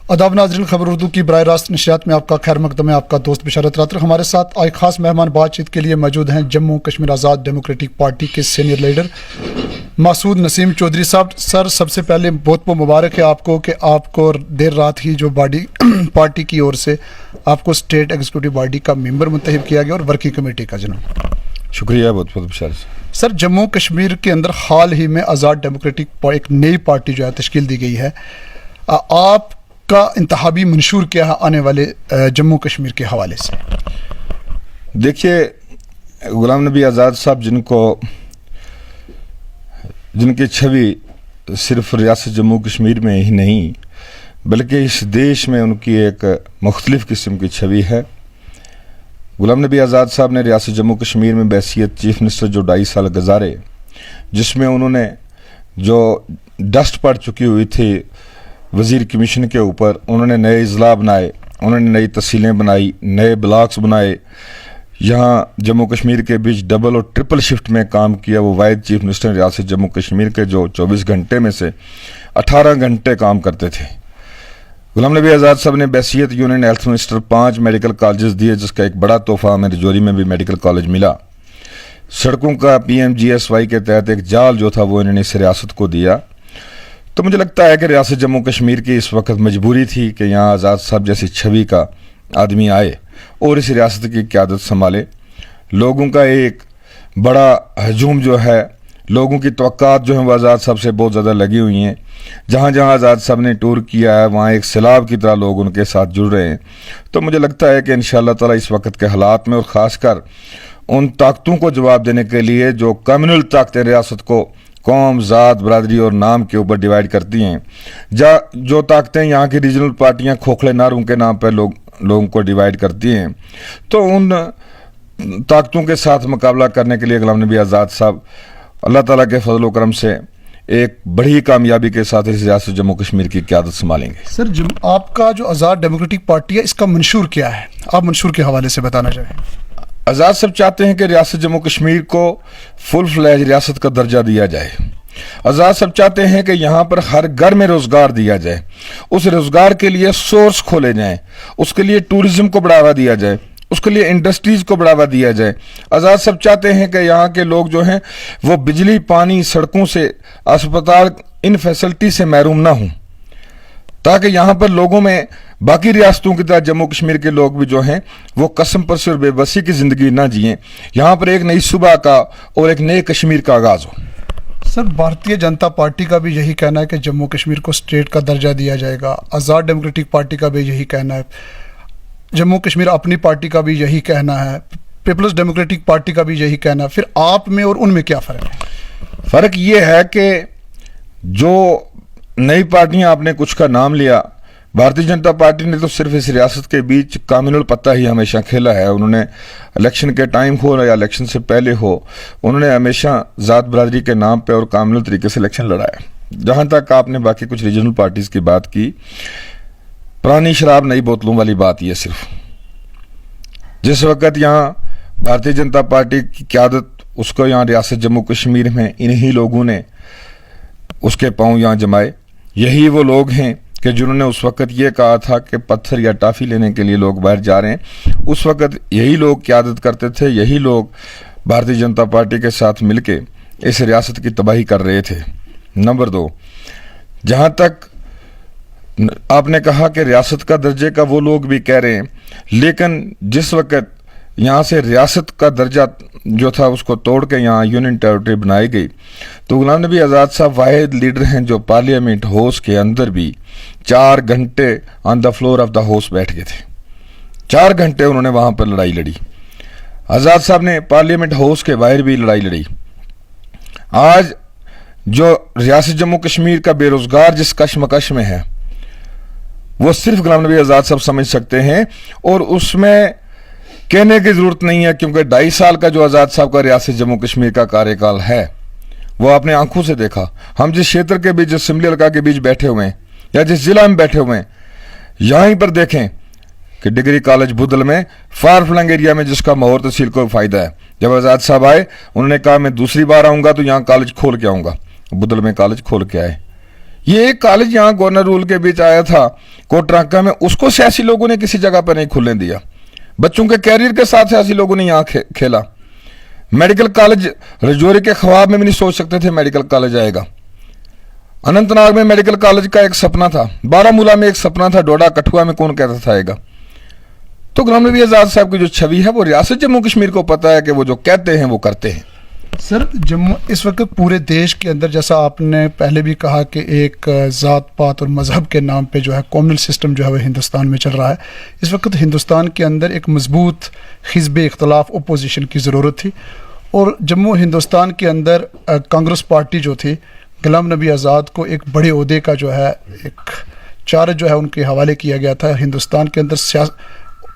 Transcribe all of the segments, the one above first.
आदाब नाज़रीन, खबर उर्दू की बराह रास्त नशियात में आपका खैर मकदम है। आपका दोस्त बिशारत रातर हमारे साथ आज खास मेहमान बातचीत के लिए मौजूद हैं जम्मू कश्मीर आज़ाद डेमोक्रेटिक पार्टी के सीनियर लीडर मासूद नसीम चौधरी साहब। सर, सबसे पहले बहुत बहुत मुबारक है आपको कि आपको देर रात ही जो बॉडी पार्टी की ओर से आपको स्टेट एग्जीक्यूटिव बॉडी का मेंबर मुंतखब किया गया और वर्किंग कमेटी का। जनाब शुक्रिया, बहुत बहुत बिशारत। सर, जम्मू कश्मीर के अंदर हाल ही में आज़ाद डेमोक्रेटिक एक नई पार्टी जो है तश्कील दी गई है। आपका इंतहाबी मंशूर क्या है आने वाले जम्मू कश्मीर के हवाले से? देखिए, गुलाम नबी आज़ाद साहब जिनकी छवि सिर्फ रियासत जम्मू कश्मीर में ही नहीं बल्कि इस देश में उनकी एक मुख्तलिफ किस्म की छवि है। गुलाम नबी आज़ाद साहब ने रियासत जम्मू कश्मीर में बहसीत चीफ मिनिस्टर जो 2.5 साल गुजारे, जिसमें उन्होंने जो डस्ट पड़ चुकी हुई थी वज़ीर कमीशन के ऊपर, उन्होंने नए अजला बनाए, उन्होंने नई तहसीलें बनाई, नए ब्लॉक्स बनाए, यहाँ जम्मू कश्मीर के बीच डबल और ट्रिपल शिफ्ट में काम किया। वो वाहिद चीफ मिनिस्टर रियासत जम्मू कश्मीर के जो 24 घंटे में से 18 घंटे काम करते थे। गुलाम नबी आज़ाद साहब ने बहसीत union health minister 5 medical college दिए, जिसका एक बड़ा तोहफा हमें रजौरी में भी मेडिकल कॉलेज मिला। सड़कों का PMGSY के तहत एक जाल जो था वो इन्होंने इस रियासत को दिया। तो मुझे लगता है कि रियासत जम्मू कश्मीर की इस वक्त मजबूरी थी कि यहाँ आज़ाद साहब जैसी छवि का आदमी आए और इस रियासत की क़यादत संभाले। लोगों का एक बड़ा हजूम जो है, लोगों की तवक्कात जो है वो आज़ाद साहब से बहुत ज़्यादा लगी हुई हैं। जहाँ जहाँ आज़ाद साहब ने टूर किया है वहाँ एक सैलाब की तरह लोग उनके साथ जुड़ रहे हैं। तो मुझे लगता है कि इंशाअल्लाह ताला इस वक्त के हालात में और ख़ासकर उन ताकतों को जवाब देने के लिए जो कम्युनल ताकतें रियासत को कौम, ज़ात, बरादरी और नाम के ऊपर डिवाइड करती हैं, जो ताकतें यहाँ की रीजनल पार्टियाँ खोखले नारों के नाम पर लोगों को डिवाइड करती हैं, तो उन ताकतों के साथ मुकाबला करने के लिए गुलाम नबी आज़ाद साहब अल्लाह ताला के फजल व करम से एक बड़ी कामयाबी के साथ इस रियासत जम्मू कश्मीर की क़यादत संभालेंगे। सर, आपका जो आज़ाद डेमोक्रेटिक पार्टी है इसका मंशूर क्या है? आप मंशूर के हवाले से बताना चाहें। आज़ाद साहब चाहते हैं कि रियासत जम्मू कश्मीर को फुल फ्लैज रियासत का दर्जा दिया जाए। आज़ाद साहब चाहते हैं कि यहाँ पर हर घर में रोज़गार दिया जाए, उस रोज़गार के लिए सोर्स खोले जाएं, उसके लिए टूरिज्म को बढ़ावा दिया जाए, उसके लिए इंडस्ट्रीज को बढ़ावा दिया जाए। आज़ाद साहब चाहते हैं कि यहाँ के लोग जो हैं वो बिजली, पानी, सड़कों से, अस्पताल, इन फैसिलिटी से महरूम ना हों, ताकि यहाँ पर लोगों में बाकी रियासतों की तरह जम्मू कश्मीर के लोग भी जो हैं वो कसम परसी और बेबसी की ज़िंदगी ना जिएं। यहाँ पर एक नई सुबह का और एक नए कश्मीर का आगाज़ हो। सर, भारतीय जनता पार्टी का भी यही कहना है कि जम्मू कश्मीर को स्टेट का दर्जा दिया जाएगा। आज़ाद डेमोक्रेटिक पार्टी का भी यही कहना है। जम्मू कश्मीर अपनी पार्टी का भी यही कहना है। पीपल्स डेमोक्रेटिक पार्टी का भी यही कहना है। फिर आप में और उनमें क्या फ़र्क है? फ़र्क ये है कि जो नई पार्टियां, आपने कुछ का नाम लिया, भारतीय जनता पार्टी ने तो सिर्फ इस रियासत के बीच कम्युनल पत्ता ही हमेशा खेला है। उन्होंने इलेक्शन के टाइम हो या इलेक्शन से पहले हो, उन्होंने हमेशा ज़ात बरादरी के नाम पे और कम्युनल तरीके से इलेक्शन लड़ाया। जहाँ तक आपने बाकी कुछ रीजनल पार्टीज़ की बात की, पुरानी शराब नई बोतलों वाली बात ये सिर्फ जिस वक्त यहाँ भारतीय जनता पार्टी की क़यादत, उसको यहाँ रियासत जम्मू कश्मीर में इन्हीं लोगों ने उसके पाँव यहाँ जमाए। यही वो लोग हैं कि जिन्होंने उस वक्त ये कहा था कि पत्थर या टाफ़ी लेने के लिए लोग बाहर जा रहे हैं। उस वक्त यही लोग क़यादत करते थे, यही लोग भारतीय जनता पार्टी के साथ मिलके इस रियासत की तबाही कर रहे थे। नंबर 2, जहाँ तक आपने कहा कि रियासत का दर्जे का वो लोग भी कह रहे हैं, लेकिन जिस वक्त यहाँ से रियासत का दर्जा जो था उसको तोड़ के यहाँ यूनियन टेरिटरी बनाई गई, तो गुलाम नबी आज़ाद साहब वाहिद लीडर हैं जो पार्लियामेंट हाउस के अंदर भी 4 घंटे on the floor of the house बैठ गए थे। 4 घंटे उन्होंने वहाँ पर लड़ाई लड़ी। आज़ाद साहब ने पार्लियामेंट हाउस के बाहर भी लड़ाई लड़ी। आज जो रियासत जम्मू कश्मीर का बेरोज़गार जिस कशमकश में है वो सिर्फ गुलाम नबी आज़ाद साहब समझ सकते हैं, और उसमें कहने की जरूरत नहीं है, क्योंकि 2.5 साल का जो आज़ाद साहब का रियासत जम्मू कश्मीर का कार्यकाल है वो आपने आंखों से देखा। हम जिस क्षेत्र के बीच, जिस असेंबली हल्का के बीच बैठे हुए हैं या जिस जिला में बैठे हुए हैं, यहीं पर देखें कि डिग्री कॉलेज बुदल में फार फ्लंग एरिया में जिसका माहौर तहसील को फ़ायदा है। जब आज़ाद साहब आए उन्होंने कहा मैं दूसरी बार आऊँगा तो यहाँ कॉलेज खोल के आऊँगा, बुदल में कॉलेज खोल के आए। یہ ایک کالج یہاں گورنر رول کے بیچ آیا تھا کوٹرانکا میں, اس کو سیاسی لوگوں نے کسی جگہ پر نہیں کھلنے دیا. بچوں کے کیریئر کے ساتھ سیاسی لوگوں نے یہاں کھیلا. میڈیکل کالج رجوری کے خواب میں بھی نہیں سوچ سکتے تھے میڈیکل کالج آئے گا. اننت ناگ میں میڈیکل کالج کا ایک سپنا تھا, بارامولہ میں ایک سپنا تھا, ڈوڈا کٹھوا میں کون کہتا تھا آئے گا. تو غلام نبی آزاد صاحب کی جو چھوی ہے وہ ریاست جموں کشمیر کو پتہ ہے کہ وہ جو کہتے ہیں وہ کرتے ہیں. سر جموں اس وقت پورے دیش کے اندر, جیسا آپ نے پہلے بھی کہا کہ ایک ذات پات اور مذہب کے نام پہ جو ہے کمیونل سسٹم جو ہے وہ ہندوستان میں چل رہا ہے. اس وقت ہندوستان کے اندر ایک مضبوط حزب اختلاف اپوزیشن کی ضرورت تھی, اور جموں ہندوستان کے اندر کانگریس پارٹی جو تھی غلام نبی آزاد کو ایک بڑے عہدے کا جو ہے ایک چارج جو ہے ان کے حوالے کیا گیا تھا. ہندوستان کے اندر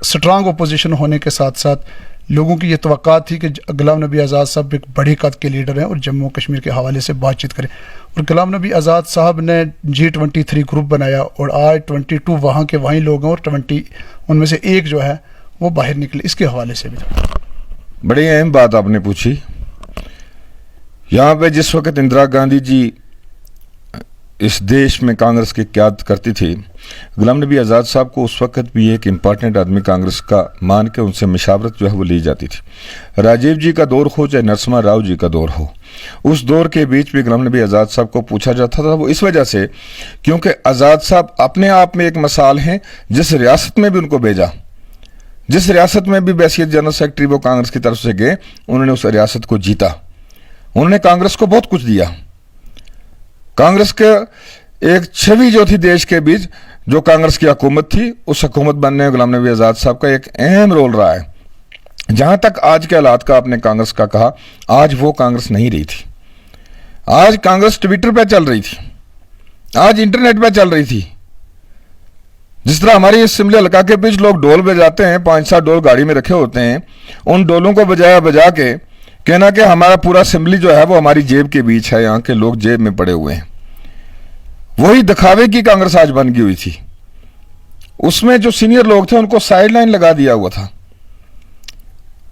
سٹرانگ اپوزیشن ہونے کے ساتھ ساتھ لوگوں کی یہ توقعات تھی کہ غلام نبی آزاد صاحب ایک بڑی قد کے لیڈر ہیں اور جموں کشمیر کے حوالے سے بات چیت کریں. اور غلام نبی آزاد صاحب نے G23 گروپ بنایا, اور آج 22 وہاں کے وہیں لوگ ہیں, اور 20 ان میں سے ایک جو ہے وہ باہر نکلے. اس کے حوالے سے بھی بڑی اہم بات آپ نے پوچھی. یہاں پہ جس وقت اندرا گاندھی جی اس دیش میں کانگریس کی قیادت کرتی تھی, غلام نبی آزاد صاحب کو اس وقت بھی ایک امپارٹنٹ آدمی کانگریس کا مان کے ان سے مشاورت جو ہے وہ لی جاتی تھی. راجیو جی کا دور ہو چاہے نرسمہا راؤ جی کا دور ہو, اس دور کے بیچ بھی غلام نبی آزاد صاحب کو پوچھا جاتا تھا. وہ اس وجہ سے کیونکہ آزاد صاحب اپنے آپ میں ایک مثال ہیں. جس ریاست میں بھی ان کو بھیجا, جس ریاست میں بھی بحیثیت جنرل سیکرٹری وہ کانگریس کی طرف سے گئے, انہوں نے اس ریاست کو جیتا. انہوں نے کانگریس کو بہت کچھ دیا. کانگریس کے ایک چھوی جو تھی دیش کے بیچ, جو کانگریس کی حکومت تھی, اس حکومت بننے میں غلام نبی آزاد صاحب کا ایک اہم رول رہا ہے. جہاں تک آج کے حالات کا آپ نے کانگریس کا کہا, آج وہ کانگریس نہیں رہی تھی. آج کانگریس ٹویٹر پہ چل رہی تھی, آج انٹرنیٹ پہ چل رہی تھی. جس طرح ہماری اسمبلی حلقہ کے بیچ لوگ ڈول بجاتے ہیں, 5-7 ڈول گاڑی میں رکھے ہوتے ہیں, ان ڈولوں کو بجا کے کہنا کہ ہمارا پورا اسمبلی جو ہے وہ ہماری جیب کے بیچ ہے, یہاں کے لوگ جیب میں پڑے ہوئے ہیں. وہی دکھاوے کی کانگریس آج بن گئی ہوئی تھی. اس میں جو سینئر لوگ تھے ان کو سائیڈ لائن لگا دیا ہوا تھا.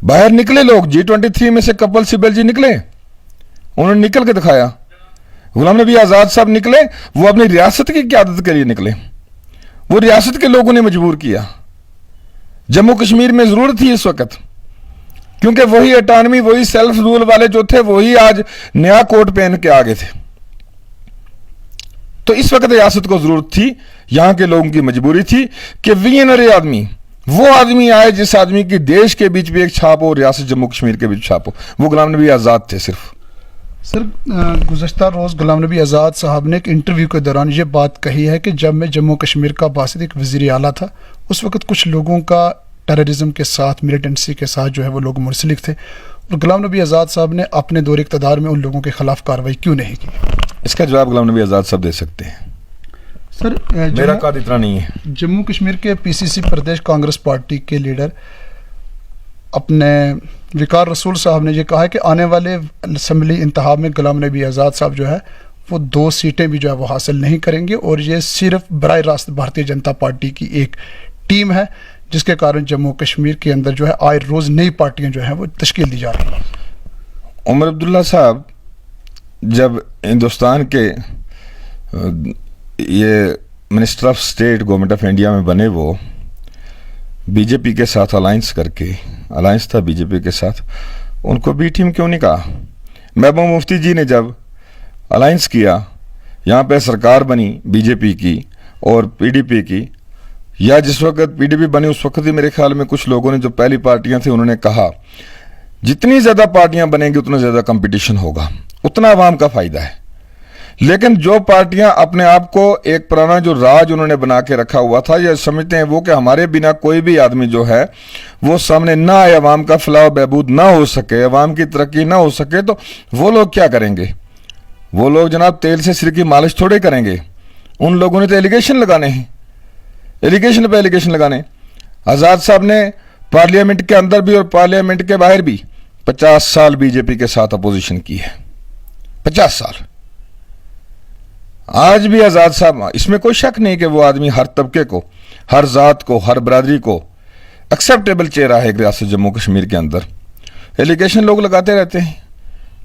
باہر نکلے لوگ, G23 میں سے کپل سبل جی نکلے, انہوں نے نکل کے دکھایا. غلام نبی آزاد صاحب نکلے, وہ اپنی ریاست کی قیادت کے لیے نکلے. وہ ریاست کے لوگوں نے مجبور کیا. جموں کشمیر میں ضرورت تھی اس وقت, کیونکہ وہی اٹانومی, وہی سیلف رول والے جو تھے وہی آج نیا کوٹ پہن کے آگے تھے. تو اس وقت ریاست کو ضرورت تھی, یہاں کے لوگوں کی مجبوری تھی کہ ویژنری آدمی, وہ آدمی آئے جس آدمی کی دیش کے بیچ بھی ایک چھاپ ہو, ریاست جموں کشمیر کے بیچ چھاپ ہو. وہ غلام نبی آزاد تھے صرف. سر گزشتہ روز غلام نبی آزاد صاحب نے ایک انٹرویو کے دوران یہ بات کہی ہے کہ جب میں جموں کشمیر کا باسط ایک وزیر اعلیٰ تھا, اس وقت کچھ لوگوں کا ٹیررزم کے ساتھ, ملیٹنسی کے ساتھ جو ہے وہ لوگ منسلک تھے, اور غلام نبی آزاد صاحب نے اپنے دور اقتدار میں ان لوگوں کے خلاف کارروائی کیوں نہیں کی؟ اس کا جواب غلام نبی آزاد صاحب دے سکتے ہیں. سر میرا قد اتنا نہیں ہے. جموں کشمیر کے PCC پردیش کانگریس پارٹی کے لیڈر اپنے وقار رسول صاحب نے یہ کہا ہے کہ آنے والے اسمبلی انتخاب میں غلام نبی آزاد صاحب جو ہے وہ 2 سیٹیں بھی جو ہے وہ حاصل نہیں کریں گے, اور یہ صرف براہ راست بھارتیہ جنتا پارٹی کی ایک ٹیم ہے, جس کے کارن جموں کشمیر کے اندر جو ہے آئے روز نئی پارٹیاں جو ہیں وہ تشکیل دی جا رہی ہیں. عمر عبداللہ صاحب جب ہندوستان کے یہ minister of state government of India میں بنے, وہ بی جے پی کے ساتھ الائنس کر کے, الائنس تھا بی جے پی کے ساتھ, ان کو بی ٹیم کیوں نہیں کہا؟ محبوب مفتی جی نے جب الائنس کیا, یہاں پہ سرکار بنی بی جے پی کی اور پی ڈی پی کی, یا جس وقت پی ڈی پی بنی اس وقت ہی میرے خیال میں کچھ لوگوں نے, جو پہلی پارٹیاں تھیں, انہوں نے کہا جتنی زیادہ پارٹیاں بنیں گی اتنا زیادہ کمپٹیشن ہوگا, اتنا عوام کا فائدہ ہے. لیکن جو پارٹیاں اپنے آپ کو ایک پرانا جو راج انہوں نے بنا کے رکھا ہوا تھا, یا سمجھتے ہیں وہ کہ ہمارے بنا کوئی بھی آدمی جو ہے وہ سامنے نہ آئے, عوام کا فلاح و بہبود نہ ہو سکے, عوام کی ترقی نہ ہو سکے, تو وہ لوگ کیا کریں گے؟ وہ لوگ جناب تیل سے سر کی مالش تھوڑے کریں گے. ان لوگوں نے تو ایلیگیشن لگانے ہیں, ایلیگیشن پہ ایلیگیشن لگانے. آزاد صاحب نے پارلیمنٹ کے اندر بھی اور پارلیمنٹ کے باہر بھی 50 سال بی جے پی کے ساتھ اپوزیشن کی ہے, 50 سال. آج بھی آزاد صاحب, اس میں کوئی شک نہیں کہ وہ آدمی ہر طبقے کو, ہر ذات کو, ہر برادری کو ایکسیپٹیبل چہرہ ہے ایک ریاست جموں کشمیر کے اندر. ایلیگیشن لوگ لگاتے رہتے ہیں,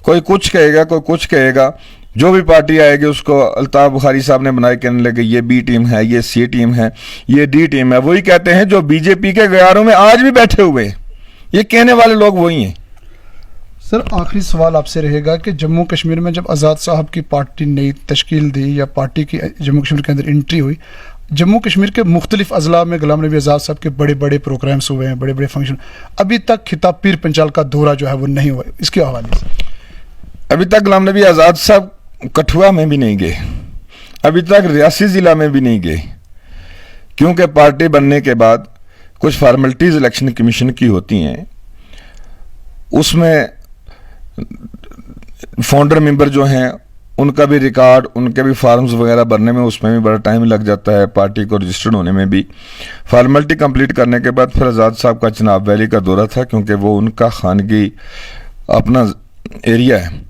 کوئی کچھ کہے گا, کوئی کچھ کہے گا. जो भी पार्टी आएगी उसको अल्ताफ बुखारी साहब ने बनाए, कहने लगे ये बी टीम है, ये सी टीम है, ये डी टीम है। वही कहते हैं जो बीजेपी के गयारों में आज भी बैठे हुए हैं, ये कहने वाले लोग वही हैं। सर आखिरी सवाल आपसे रहेगा कि जम्मू कश्मीर में जब आज़ाद साहब की पार्टी नई तश्कील दी या पार्टी की जम्मू कश्मीर के अंदर एंट्री हुई, जम्मू कश्मीर के मुख्तलिफ अजला में गुलाम नबी आज़ाद साहब के बड़े बड़े प्रोग्राम्स हुए हैं, बड़े बड़े फंक्शन, अभी तक खिताब पीर पंचाल का दौरा जो है वो नहीं हुआ, इसके हवाले से? अभी तक गुलाम नबी आज़ाद साहब कठुआ में भी नहीं गए, अभी तक रियासी ज़िला में भी नहीं गए, क्योंकि पार्टी बनने के बाद कुछ फॉर्मेलिटीज़ इलेक्शन कमीशन की होती हैं, उसमें फाउंडर मेंबर जो हैं उनका भी रिकॉर्ड, उनके भी फॉर्म्स वगैरह भरने में, उसमें भी बड़ा टाइम लग जाता है, पार्टी को रजिस्टर्ड होने में भी। फॉर्मेलिटी कंप्लीट करने के बाद फिर आज़ाद साहब का चिनाब वैली का दौरा था, क्योंकि वो उनका खानगी अपना एरिया है,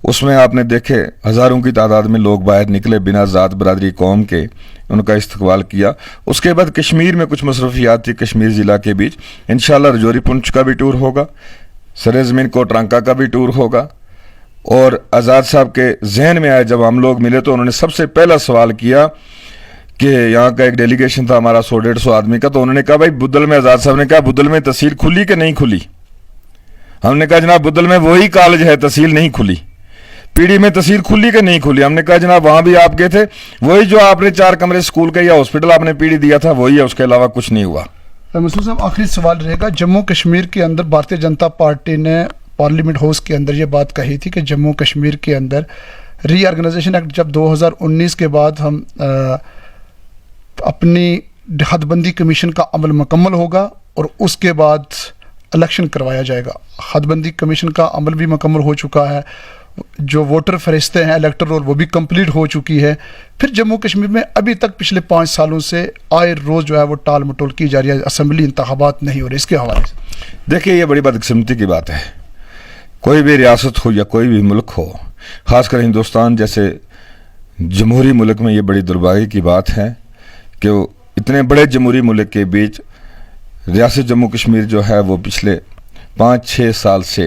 उसमें आपने देखे हज़ारों की तादाद में लोग बाहर निकले बिना ज़ात बरादरी कौम के, उनका इस्तकबाल किया। उसके बाद कश्मीर में कुछ मसरूफियात थी कश्मीर ज़िला के बीच, इंशाल्लाह रजौरी पुंछ का भी टूर होगा, सरज़मीन कोटरंका का भी टूर होगा। और आज़ाद साहब के जहन में आया, जब हम लोग मिले तो उन्होंने सबसे पहला सवाल किया कि यहाँ का एक डेलीगेशन था हमारा 100-150 आदमी का, तो उन्होंने कहा भाई बुद्धल में, आज़ाद साहब ने कहा बुद्धल में तहसील खुली कि नहीं खुली? हमने कहा जनाब बुद्धल में वही कॉलेज है, तहसील नहीं खुली। पीडी में तहसील खुली कि नहीं खुली? हमने कहा जनाब वहां भी आप गए थे, वही जो आपने 4 कमरे स्कूल के या हॉस्पिटल आपने पीडी दिया था वही है, उसके अलावा कुछ नहीं हुआ। मसूद साहब आखिरी सवाल रहेगा, जम्मू कश्मीर के अंदर भारतीय जनता पार्टी ने पार्लियामेंट हाउस के अंदर ये बात कही थी कि जम्मू कश्मीर के अंदर रीऑर्गेनाइजेशन एक्ट जब 2019 के बाद हम अपनी हदबंदी कमीशन का अमल मुकम्मल होगा और उसके बाद इलेक्शन करवाया जाएगा। हदबंदी कमीशन का अमल भी मुकम्मल हो चुका है, जो वोटर फरिश्ते हैं इलेक्टर रोल वो भी कंप्लीट हो चुकी है, फिर जम्मू कश्मीर में अभी तक पिछले 5 सालों से आए रोज़ जो है वो टाल मटोल की जा रही है, असम्बली इंतखाबात नहीं हो रहे, इसके हवाले से? देखिए ये बड़ी बदकिस्मती की बात है, कोई भी रियासत हो या कोई भी मुल्क हो, ख़ासकर हिंदुस्तान जैसे जमहूरी मुल्क में ये बड़ी दुर्भाग्य की बात है कि इतने बड़े जमहूरी मुल्क के बीच रियासत जम्मू कश्मीर जो है वो पिछले 5-6 साल से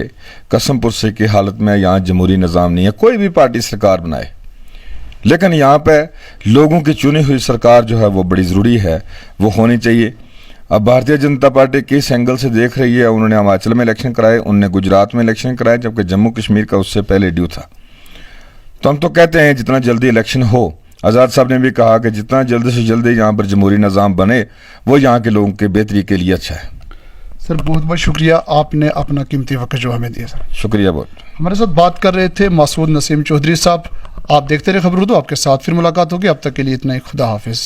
कसम पुरसे की हालत में, यहाँ जमहूरी निज़ाम नहीं है, कोई भी पार्टी सरकार बनाए, लेकिन यहाँ पे लोगों की चुनी हुई सरकार जो है वो बड़ी ज़रूरी है, वो होनी चाहिए। अब भारतीय जनता पार्टी किस एंगल से देख रही है, उन्होंने हिमाचल में इलेक्शन कराए, उन्होंने गुजरात में इलेक्शन कराए, जबकि जम्मू कश्मीर का उससे पहले ड्यू था। तो हम तो कहते हैं जितना जल्दी इलेक्शन हो, आज़ाद साहब ने भी कहा कि जितना जल्दी से जल्दी यहाँ पर जमहूरी निज़ाम बने वो यहाँ के लोगों के बेहतरी के लिए अच्छा है। सर बहुत बहुत शुक्रिया, आपने अपना कीमती वक्त जो हमें दिया। सर शुक्रिया बहुत। हमारे साथ बात कर रहे थे मासूद नसीम चौधरी साहब। आप देखते रहे खबर उर्दू, आपके साथ फिर मुलाकात होगी, अब तक के लिए इतना ही, खुदा हाफिज़।